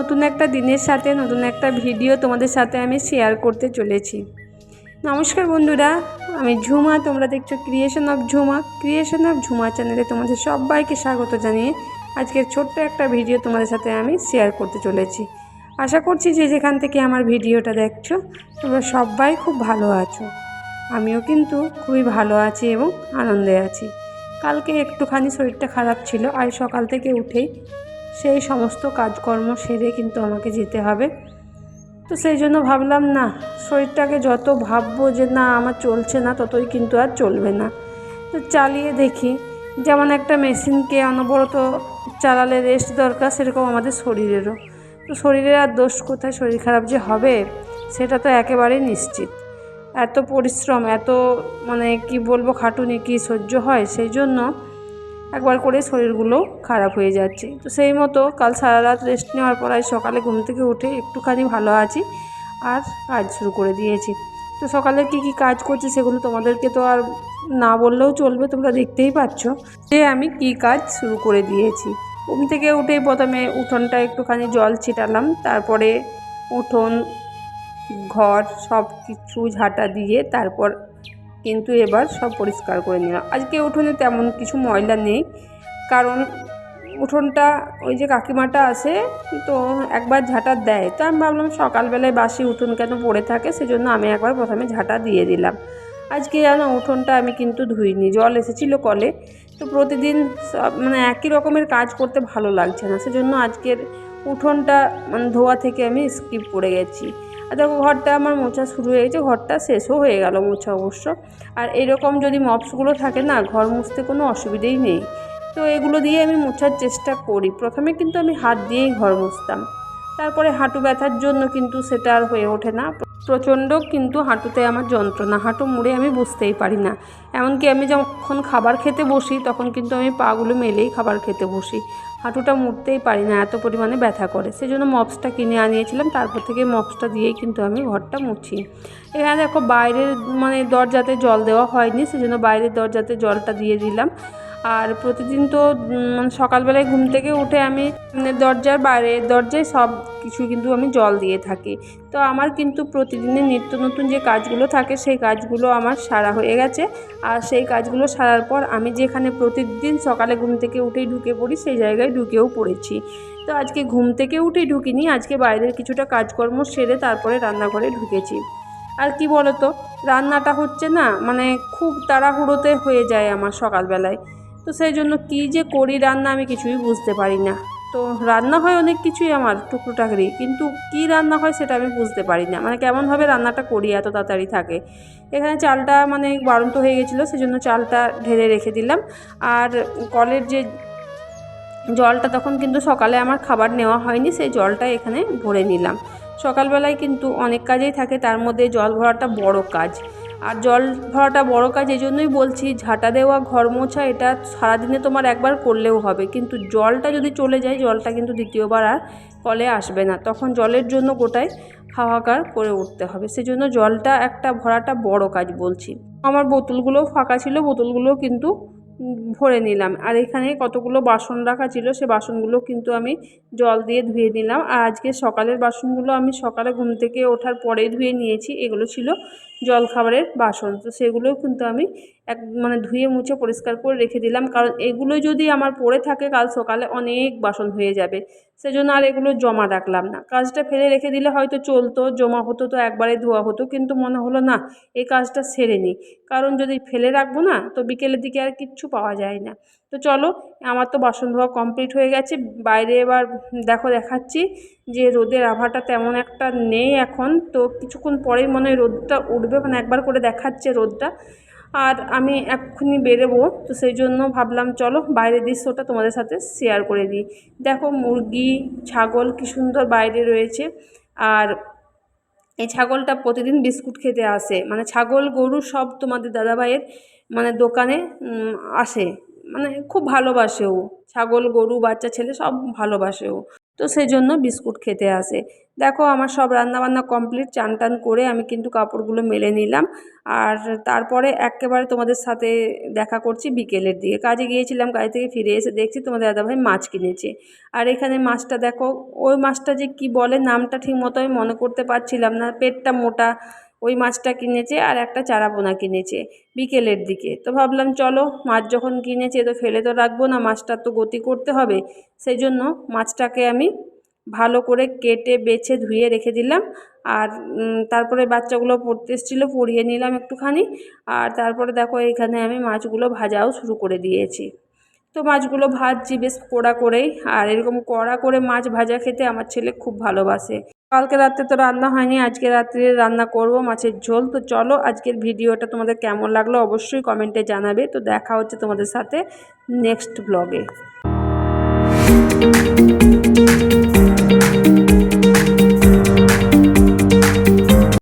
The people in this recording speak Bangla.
নতুন একটা দিনের সাথে নতুন একটা ভিডিও তোমাদের সাথে আমি শেয়ার করতে চলেছি। নমস্কার বন্ধুরা, আমি ঝুমা, তোমরা দেখছো ক্রিয়েশন অফ ঝুমা চ্যানেলে তোমাদের সবাইকে স্বাগত জানিয়ে আজকের ছোট্ট একটা ভিডিও তোমাদের সাথে আমি শেয়ার করতে চলেছি। আশা করছি যে যেখান থেকে আমার ভিডিওটা দেখছো তোমরা সবাই খুব ভালো আছো। আমিও কিন্তু খুবই ভালো আছি এবং আনন্দে আছি। কালকে একটুখানি শরীরটা খারাপ ছিল, আর সকাল থেকে উঠেই সেই সমস্ত কাজকর্ম সেরে কিন্তু আমাকে যেতে হবে। তো সেই জন্য ভাবলাম না, শরীরটাকে যত ভাববো যে না আমার চলছে না, ততই কিন্তু আর চলবে না। তো চালিয়ে দেখি। যেমন একটা মেশিনকে অনবরত চালালে রেস্ট দরকার, সেরকম আমাদের শরীরেরও। তো শরীরের আর দোষ কোথায়? শরীর খারাপ যে হবে সেটা তো একেবারেই নিশ্চিত। এত পরিশ্রম, এত কি বলবো, খাটুনি কি সহ্য হয়? সেই জন্য একবার করে শরীরগুলো খারাপ হয়ে যাচ্ছে। তো সেই মতো কাল সারা রাত রেস্ট নেওয়ার পর আজ সকালে ঘুম থেকে উঠে একটুখানি ভালো আছি আর কাজ শুরু করে দিয়েছি। তো সকালে কি কাজ করছি সেগুলো তোমাদেরকে তো আর না বললেও চলবে, তোমরা দেখতেই পাচ্ছ যে আমি কি কাজ শুরু করে দিয়েছি। ঘুম থেকে উঠেই প্রথমে উঠোনটা একটুখানি জল ছিটালাম, তারপরে উঠোন ঘর সব কিছু ঝাঁটা দিয়ে তারপর কিন্তু এবার সব পরিষ্কার করে নিলাম। আজকে উঠোনে তেমন কিছু ময়লা নেই, কারণ উঠোনটা ওই যে কাকিমাটা আসে তো একবার ঝাঁটা দেয়। তো আমি ভাবলাম সকালবেলায় বাসি উঠোন কেন পড়ে থাকে, সেজন্য আমি একবার প্রথমে ঝাঁটা দিয়ে দিলাম। আজকে জানো উঠোনটা আমি কিন্তু ধুইনি, জল এসেছিলো কলে। তো প্রতিদিন একই রকমের কাজ করতে ভালো লাগছে না, সেজন্য আজকের উঠোনটা ধোয়া থেকে আমি স্কিপ করে গেছি। আর দেখো ঘরটা আমার মোছা শুরু হয়ে গেছে, ঘরটা শেষও হয়ে গেল মোছা অবশ্য। আর এরকম যদি মপসগুলো থাকে না, ঘর মুছতে কোনো অসুবিধেই নেই। তো এগুলো দিয়ে আমি মোছার চেষ্টা করি। প্রথমে কিন্তু আমি হাত দিয়েই ঘর মুছতাম, তারপরে হাঁটু ব্যথার জন্য কিন্তু সেটা আর হয়ে ওঠে না। প্রচণ্ড কিন্তু হাঁটুতে আমার যন্ত্রণা, হাঁটু মুড়ে আমি বুঝতেই পারি না। এমনকি আমি যখন খাবার খেতে বসি তখন কিন্তু আমি পাগুলো মেলেই খাবার খেতে বসি, হাঁটুটা মুড়তেই পারি না, এত পরিমাণে ব্যথা করে। সেজন্য মপসটা কিনে আনিয়েছিলাম, তারপর থেকে মপসটা দিয়েই কিন্তু আমি ঘরটা মুছি। এখানে দেখো বাইরের দরজাতে জল দেওয়া হয়নি, সেজন্য বাইরের দরজাতে জলটা দিয়ে দিলাম। আর প্রতিদিন তো সকালবেলায় ঘুম থেকে উঠে আমি দরজার বাইরের দরজায় সব কিছু কিন্তু আমি জল দিয়ে থাকি। তো আমার কিন্তু প্রতিদিনের নিত্য নতুন যে কাজগুলো থাকে সেই কাজগুলো আমার সারা হয়ে গেছে। আর সেই কাজগুলো সারার পর আমি যেখানে প্রতিদিন সকালে ঘুম থেকে উঠেই ঢুকে পড়ি সেই জায়গায় ঢুকেও পড়েছি। তো আজকে ঘুম থেকে উঠেই ঢুকিনি, আজকে বাইরের কিছুটা কাজকর্ম সেরে তারপরে রান্নাঘরে ঢুকেছি। আর কি বলো তো, রান্নাটা হচ্ছে না খুব তাড়াহুড়োতে হয়ে যায় আমার সকালবেলায়। তো সেই জন্য কী যে করি রান্না আমি কিছুই বুঝতে পারি না। তো রান্না হয় অনেক কিছুই আমার টুকরোটাকরি, কিন্তু কী রান্না হয় সেটা আমি বুঝতে পারি না, কেমনভাবে রান্নাটা করি এত তাড়াতাড়ি থাকে। এখানে চালটা বাড়ন্ত হয়ে গেছিলো, সেজন্য চালটা ঢেলে রেখে দিলাম। আর কলের যে জলটা তখন কিন্তু সকালে আমার খাবার নেওয়া হয়নি, সেই জলটা এখানে ভরে নিলাম। সকালবেলায় কিন্তু অনেক কাজেই থাকে, তার মধ্যে জল ভরাটা বড় কাজ। আর জল ভরাটা বড় কাজ এই জন্যই বলছি, ঝাঁটা দেওয়া, ঘর মোছা এটা সারাদিনে তোমার একবার করলেও হবে, কিন্তু জলটা যদি চলে যায় জলটা কিন্তু দ্বিতীয়বার আর কলে আসবে না, তখন জলের জন্য গোটায় হাহাকার করে উঠতে হবে। সেজন্য জলটা ভরাটা বড় কাজ বলছি। আমার বোতলগুলোও ফাঁকা ছিল, বোতলগুলোও কিন্তু ভরে নিলাম। আর এখানে কতগুলো বাসন রাখা ছিল, সে বাসনগুলো কিন্তু আমি জল দিয়ে ধুয়ে নিলাম। আর আজকে সকালের বাসনগুলো আমি সকালে ঘুম থেকে ওঠার পরেই ধুয়ে নিয়েছি, এগুলো ছিল জলখাবারের বাসন। তো সেগুলোও কিন্তু আমি ধুয়ে মুছে পরিষ্কার করে রেখে দিলাম, কারণ এগুলো যদি আমার পড়ে থাকে কাল সকালে অনেক বাসন হয়ে যাবে। সেজন্য আর এগুলো জমা রাখলাম না। কাজটা ফেলে রেখে দিলে হয়তো চলতো, জমা হতো তো একবারে ধোয়া হতো, কিন্তু মনে হলো না এই কাজটা সেরে নিই, কারণ যদি ফেলে রাখবো না তো বিকেলের দিকে আর কিচ্ছু পাওয়া যায় না। তো চলো, আমার তো বাসন ধোয়া কমপ্লিট হয়ে গেছে। বাইরে এবার দেখাচ্ছি যে রোদের আভাটা তেমন একটা নেই এখন, তো কিছুক্ষণ পরেই মনে হয় রোদটা উঠবে, একবার করে দেখাচ্ছে রোদটা। আর আমি এক্ষুনি বেরোবো, তো সেই জন্য ভাবলাম চলো বাইরের দৃশ্যটা তোমাদের সাথে শেয়ার করে দিই। দেখো মুরগি, ছাগল কি সুন্দর বাইরে রয়েছে। আর এই ছাগলটা প্রতিদিন বিস্কুট খেতে আসে, ছাগল গরু সব তোমাদের দাদাভাইয়ের দোকানে আসে, খুব ভালোবাসে ও। ছাগল গরু বাচ্চা ছেলে সব ভালোবাসে ও। তো সেই জন্য বিস্কুট খেতে আসে। দেখো আমার সব রান্নাবান্না কমপ্লিট, চান টান করে আমি কিন্তু কাপড়গুলো মেলে নিলাম। আর তারপরে একেবারে তোমাদের সাথে দেখা করছি বিকেলের দিকে। কাজে গিয়েছিলাম, কাজ থেকে ফিরে এসে দেখছি তোমাদের দাদাভাই মাছ কিনেছে। আর এখানে মাছটা দেখো, ওই মাছটা যে কি বলে নামটা ঠিক মতো আমি মনে করতে পারছিলাম না, পেটটা মোটা, ওই মাছটা কিনেছে আর একটা চারাপোনা কিনেছে বিকেলের দিকে। তো ভাবলাম চলো মাছ যখন কিনেছে তো ফেলে তো রাখবো না, মাছটার তো গতি করতে হবে। সেই জন্য মাছটাকে আমি ভালো করে কেটে বেছে ধুয়ে রেখে দিলাম। আর তারপরে বাচ্চাগুলো পড়তে এসেছিলো, পড়িয়ে নিলাম একটুখানি। আর তারপরে দেখো এখানে আমি মাছগুলো ভাজাও শুরু করে দিয়েছি। তো মাছগুলো ভাজছি বেশ কড়া করেই, আর এরকম কড়া করে মাছ ভাজা খেতে আমার ছেলে খুব ভালোবাসে। কালকে রাত্রে তো রান্না হয়নি, আজকে রাত্রে রান্না করব মাছের ঝোল। তো চলো আজকের ভিডিওটা তোমাদের কেমন লাগলো অবশ্যই কমেন্টে জানাবে। তো দেখা হচ্ছে তোমাদের সাথে নেক্সট ব্লগে।